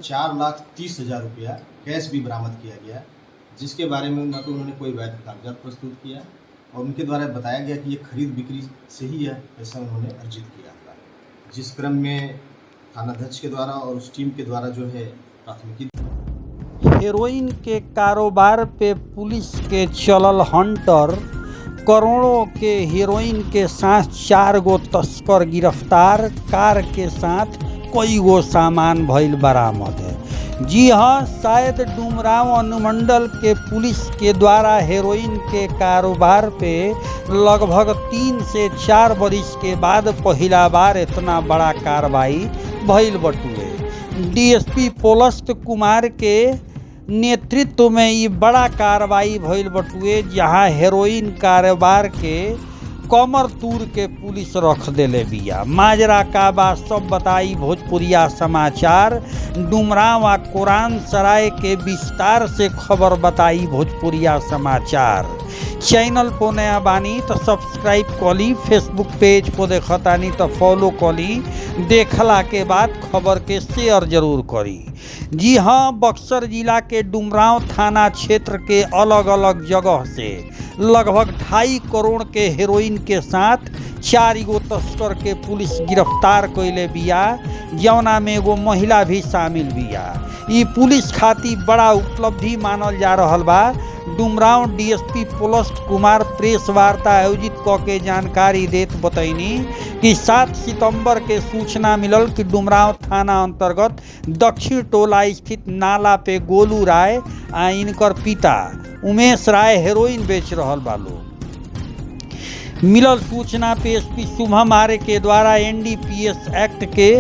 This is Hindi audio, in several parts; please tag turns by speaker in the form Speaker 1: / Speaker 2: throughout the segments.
Speaker 1: 4,30,000 रुपया कैश भी बरामद किया गया, जिसके बारे में न तो उन्होंने कोई वैध कागजात प्रस्तुत किया और उनके द्वारा बताया गया कि ये खरीद बिक्री से ही यह पैसा उन्होंने अर्जित किया था। जिस क्रम में थानाध्यक्ष के द्वारा और उस टीम के द्वारा जो है प्राथमिकी।
Speaker 2: हेरोइन के कारोबार पे पुलिस के चलल हंटर, करोड़ों के हेरोइन के साथ 4 गो तस्कर गिरफ्तार, कार के साथ कई गो सामान भइल बरामद है। जी हाँ, शायद डुमरांव अनुमंडल के पुलिस के द्वारा हेरोइन के कारोबार पे लगभग 3 से 4 वर्ष के बाद पहला बार इतना बड़ा कार्रवाई भइल बटुए। डीएसपी पौलस्त कुमार के नेतृत्व में ये बड़ा कार्रवाई भइल बटुए, जहां हेरोइन कारोबार के कमर तूर के पुलिस रख देले बिया। माजरा का बा सब बताई भोजपुरिया समाचार। डुमरांव आ कुरान सराय के विस्तार से खबर बताई भोजपुरिया समाचार। चैनल को नया बानी तो सब्सक्राइब कली, फेसबुक पेज को देखतानी तो फॉलो कली, देखला के बाद खबर के शेयर जरूर करी। जी हाँ, बक्सर जिला के डुमरांव थाना क्षेत्र के अलग अलग जगह से लगभग 2.5 करोड़ के हेरोइन के साथ 4 गो तस्कर के पुलिस गिरफ्तार कइले बिया, जौना में एगो महिला भी शामिल बिया। ई पुलिस खातिर बड़ा उपलब्धि मानल जा रहल बा। डुमरांव डीएसपी पौलस्त कुमार प्रेस वार्ता आयोजित क के जानकारी देत बतैनी कि 7 सितंबर के सूचना मिलल कि डुमरांव थाना अंतर्गत दक्षिण टोला स्थित नाला पे गोलू राय आ इनकर पिता उमेश राय हेरोइन बेच रहल बा लोग। मिलल सूचना पे एसपी शुभम आर्य के द्वारा एनडीपीएस एक्ट के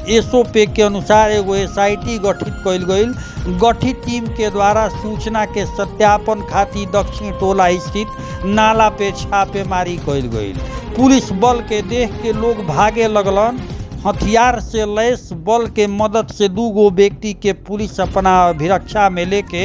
Speaker 2: एसओपी के अनुसार एगो एसआईटी गठित कइल गइल। गठित टीम के द्वारा सूचना के सत्यापन खातिर दक्षिण टोला स्थित नाला पे छापेमारी कइल गइल। पुलिस बल के देख के लोग भागे लगलन। हथियार से लैस बल के मदद से 2 गो व्यक्ति के पुलिस अपना अभिरक्षा में लेके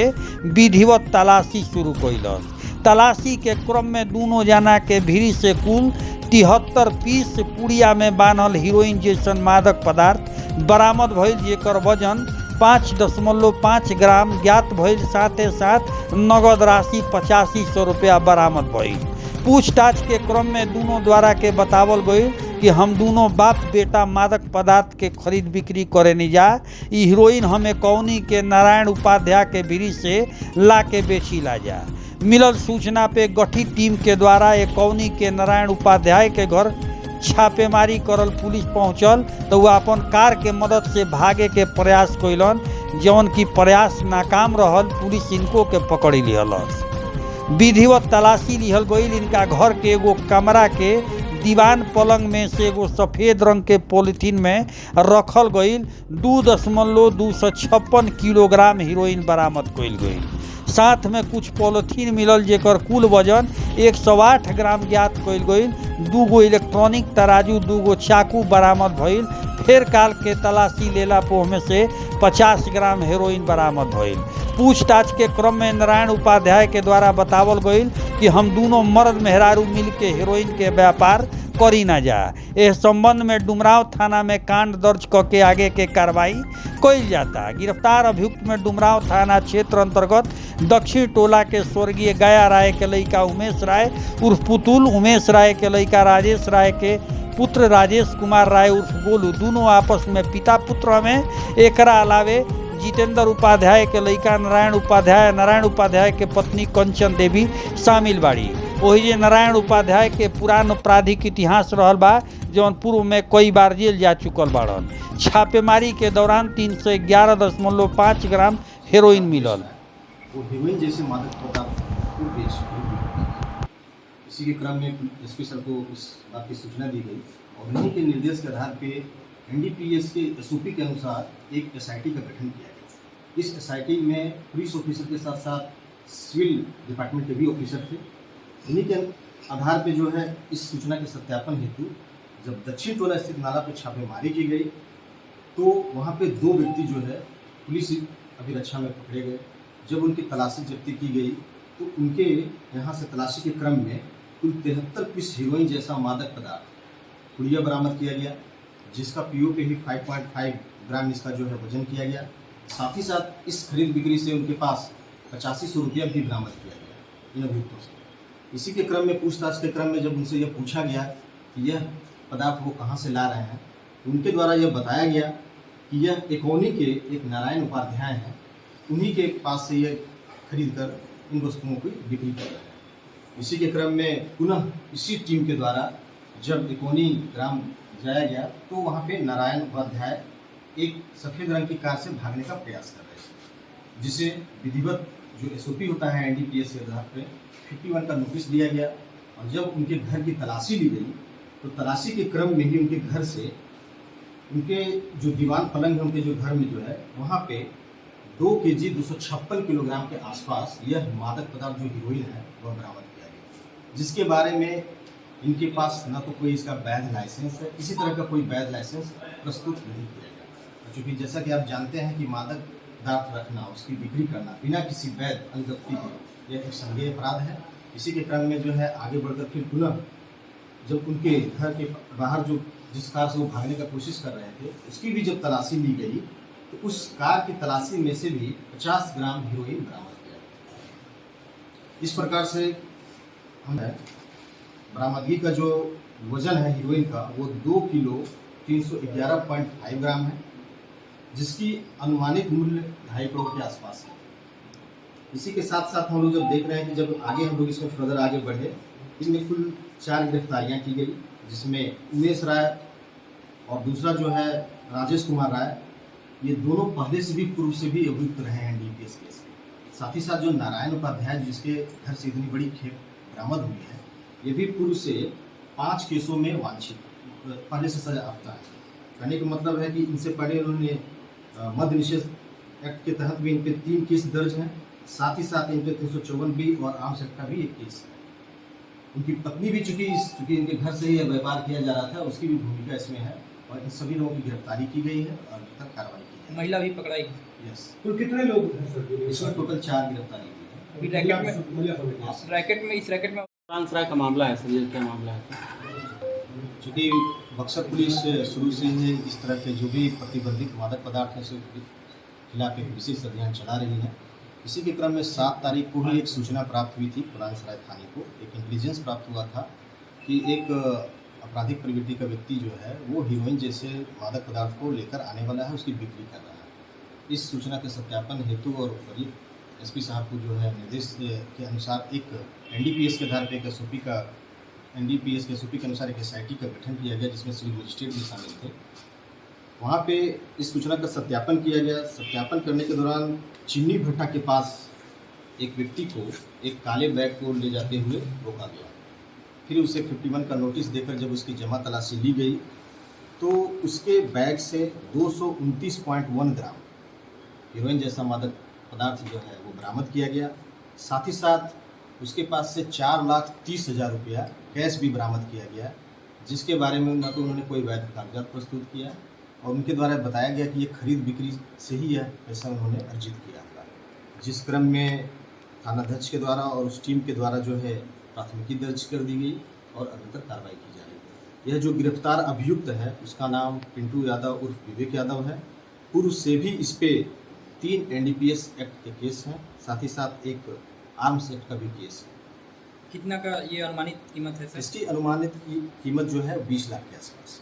Speaker 2: विधिवत तलाशी शुरू कइलस। तलाशी के क्रम में दोनों जना के भीरी से कुल 73 पीस पुड़िया में बांधल हीरोइन जैसन मादक पदार्थ बरामद भइल, जेकर वजन 5.5 ग्राम ज्ञात भइल। साथे साथ नगद राशि 8500 रुपया बरामद भइल। पूछताछ के क्रम में दोनों द्वारा के बतावल गई कि हम दोनों बाप बेटा मादक पदार्थ के खरीद बिक्री करे नहीं जा। ई हीरोइन हमें कौनी के नारायण उपाध्याय के भीरी से ला के बेची ला जा। मिलल सूचना पे गठित टीम के द्वारा एक कौनी के नारायण उपाध्याय के घर छापेमारी करल पुलिस पहुंचल तो वह अपन कार के मदद से भागे के प्रयास कइलन, जौन की प्रयास नाकाम रहल। पुलिस इनको के पकड़ लिहलस। विधिवत तलाशी लिहल गइल। इनका घर के एगो कमरा के दीवान पलंग में से एगो सफ़ेद रंग के पॉलिथीन में रखल गइल 2.256 किलोग्राम हीरोइन बरामद कइल गइल। साथ में कुछ पॉलिथीन मिलल, जेकर कुल वजन 108 ग्राम ज्ञात कइल गइल। 2 गो इलेक्ट्रॉनिक तराजू, 2 गो चाकू बरामद भइल। फेर काल के तलाशी लेला पोह में से 50 ग्राम हेरोइन बरामद भइल। पूछताछ के क्रम में नारायण उपाध्याय के द्वारा बतावल गइल कि हम दोनों मर्द मेहरारू मिल के हेरोइन के व्यापार करी ना जा। इस संबंध में डुमरांव थाना में कांड दर्ज क के आगे के कार्रवाई कइल जाता। गिरफ्तार अभियुक्त में डुमरांव थाना क्षेत्र अंतर्गत दक्षिण टोला के स्वर्गीय गया राय के लड़का उमेश राय उर्फ पुतुल, उमेश राय के लड़का राजेश राय के पुत्र राजेश कुमार राय उर्फ गोलू, दोनों आपस में पिता पुत्र में। एकरा अलावे जितेंद्र उपाध्याय के लड़का नारायण उपाध्याय के पत्नी कंचन देवी शामिल बाड़ी। वही जे नारायण उपाध्याय के पुरान आपराधिक इतिहास रहल बा, जौन पूर्व में कई बार जेल जा चुकल बाड़न। छापेमारी के दौरान 311.5 ग्राम हेरोइन मिलल।
Speaker 1: वो हीरोइन जैसे मादक पदार्थ को बेच इसी के क्रम में एसपी सर को इस बात की सूचना दी गई और उन्हीं के निर्देश के आधार पे एनडीपीएस के एसओपी के अनुसार एक एसआईटी का गठन किया गया। इस एसआईटी में पुलिस ऑफिसर के साथ साथ सिविल डिपार्टमेंट के भी ऑफिसर थे। इन्हीं के आधार पे जो है इस सूचना के सत्यापन हेतु जब दक्षिण टोला स्थित नाला पर छापेमारी की गई तो वहाँ पे 2 व्यक्ति जो है पुलिस अभिरक्षा में पकड़े गए। जब उनकी तलाशी जब्ती की गई तो उनके यहाँ से तलाशी के क्रम में कुल 73 पीस हीरोइन जैसा मादक पदार्थ पुड़िया बरामद किया गया, जिसका पीओ पे ही 5.5 ग्राम इसका जो है वजन किया गया। साथ ही साथ इस खरीद बिक्री से उनके पास 8500 रुपया भी बरामद किया गया इन अभियुक्तों से। इसी के क्रम में पूछताछ के क्रम में जब उनसे यह पूछा गया कि यह पदार्थ वो कहाँ से ला रहे हैं, तो उनके द्वारा यह बताया गया कि यह एकौनी के एक नारायण उपाध्याय हैं, उन्हीं के पास से यह खरीद कर इन वस्तुओं की बिक्री कर रहे हैं। इसी के क्रम में पुनः इसी टीम के द्वारा जब एकौनी ग्राम जाया गया तो वहाँ पे नारायण उपाध्याय एक सफ़ेद रंग की कार से भागने का प्रयास कर रहे थे, जिसे विधिवत जो एसओपी होता है एनडीपीएस के आधार पे 51 का नोटिस दिया गया। और जब उनके घर की तलाशी ली गई तो तलाशी के क्रम में ही उनके घर से उनके जो दीवान पलंग है उनके जो घर में जो है वहाँ पे 2 केजी 256 किलोग्राम के आसपास यह मादक पदार्थ जो हीरोइन है वह बरामद किया गया, जिसके बारे में इनके पास न तो कोई इसका वैध लाइसेंस है, किसी तरह का कोई वैध लाइसेंस प्रस्तुत नहीं किया गया। क्योंकि जैसा कि आप जानते हैं कि मादक पदार्थ रखना, उसकी बिक्री करना बिना किसी वैध अनुज्ञप्ति के यह एक संज्ञेय अपराध है। इसी के क्रम में जो है आगे बढ़कर फिर पुनः जब उनके घर के बाहर जो जिस कार से वो भागने का कोशिश कर रहे थे उसकी भी जब तलाशी ली गई तो उस कार की तलाशी में से भी 50 ग्राम हीरोइन बरामद किया गया। इस प्रकार से हम बरामदगी का जो वजन है हीरोइन का वो 2 किलो 311.5 ग्राम है, जिसकी अनुमानित मूल्य 2.5 करोड़ के आसपास है। इसी के साथ साथ हम लोग जब देख रहे हैं कि जब आगे हम लोग इसमें फर्दर आगे बढ़े, इसमें कुल 4 गिरफ्तारियां की गई, जिसमें उमेश राय और दूसरा जो है राजेश कुमार राय, ये दोनों पहले से भी पूर्व से भी अभियुक्त रहे हैं एनडीपीएस केस में। साथ ही साथ जो नारायण उपाध्याय जिसके घर से इतनी बड़ी खेप बरामद हुई है, ये भी पूर्व से 5 केसों में वांछित पहले से सजा याफ्ता है। कहने का मतलब है कि इनसे पहले उन्होंने मद्य निषेध एक्ट के तहत भी इन पे 3 केस दर्ज हैं, साथ ही साथ इन पे 354B और आर्म्स एक्ट का भी एक केस है। उनकी पत्नी भी चूंकि इनके घर से ही व्यापार किया जा रहा था, उसकी भी भूमिका इसमें है और इन सभी लोगों की गिरफ्तारी की गई है और अभी तक कार्रवाई की है।
Speaker 3: महिला भी पकड़ाई।
Speaker 1: यस,
Speaker 4: तो कितने लोग हैं सर?
Speaker 1: इसमें टोटल 4 गिरफ्तारी की है।
Speaker 3: अभी इस रैकेट में
Speaker 5: ट्रांसफर का मामला है सर, ये क्या मामला है?
Speaker 1: चूँकि बक्सर पुलिस शुरू से ही इस तरह के जो भी प्रतिबंधित मादक पदार्थ हैं उसके खिलाफ एक विशेष अभियान चला रही है। इसी के क्रम में 7 तारीख को ही एक सूचना प्राप्त हुई थी पुरानसराय थाने को, एक इंटेलिजेंस प्राप्त हुआ था कि एक आपराधिक प्रवृत्ति का व्यक्ति जो है वो हीरोइन जैसे मादक पदार्थ को लेकर आने वाला है, उसकी बिक्री कर रहा है। इस सूचना के सत्यापन हेतु और वरीय एसपी साहब को जो है निर्देश के अनुसार एक एनडीपीएस के आधार पर एक एसओपी का एनडीपीएस के एसओपी के अनुसार एक एसआईटी का गठन किया गया, जिसमें सिविल मजिस्ट्रेट भी शामिल थे। वहाँ पे इस सूचना का सत्यापन किया गया। सत्यापन करने के दौरान चिमनी भट्टा के पास एक व्यक्ति को एक काले बैग को ले जाते हुए रोका गया। फिर उसे 51 का नोटिस देकर जब उसकी जमा तलाशी ली गई तो उसके बैग से 229.1 ग्राम हीरोइन जैसा मादक पदार्थ जो है वो बरामद किया गया। साथ ही साथ उसके पास से 4,30,000 रुपया कैश भी बरामद किया गया, जिसके बारे में न तो उन्होंने कोई वैध कागजात प्रस्तुत किया और उनके द्वारा बताया गया कि ये खरीद बिक्री से ही यह पैसा उन्होंने अर्जित किया था। जिस क्रम में थानाध्यक्ष के द्वारा और उस टीम के द्वारा जो है प्राथमिकी दर्ज कर दी गई और अभी तक कार्रवाई की जा रही है। यह जो गिरफ्तार अभियुक्त है उसका नाम पिंटू यादव उर्फ विवेक यादव है। पूर्व से भी इस पे 3 एनडीपीएस एक्ट के केस हैं, साथ ही साथ एक आर्म्स एक्ट का भी केस है।
Speaker 3: कितना का ये अनुमानित कीमत है सर?
Speaker 1: इसकी अनुमानित कीमत जो है 20 लाख के आसपास।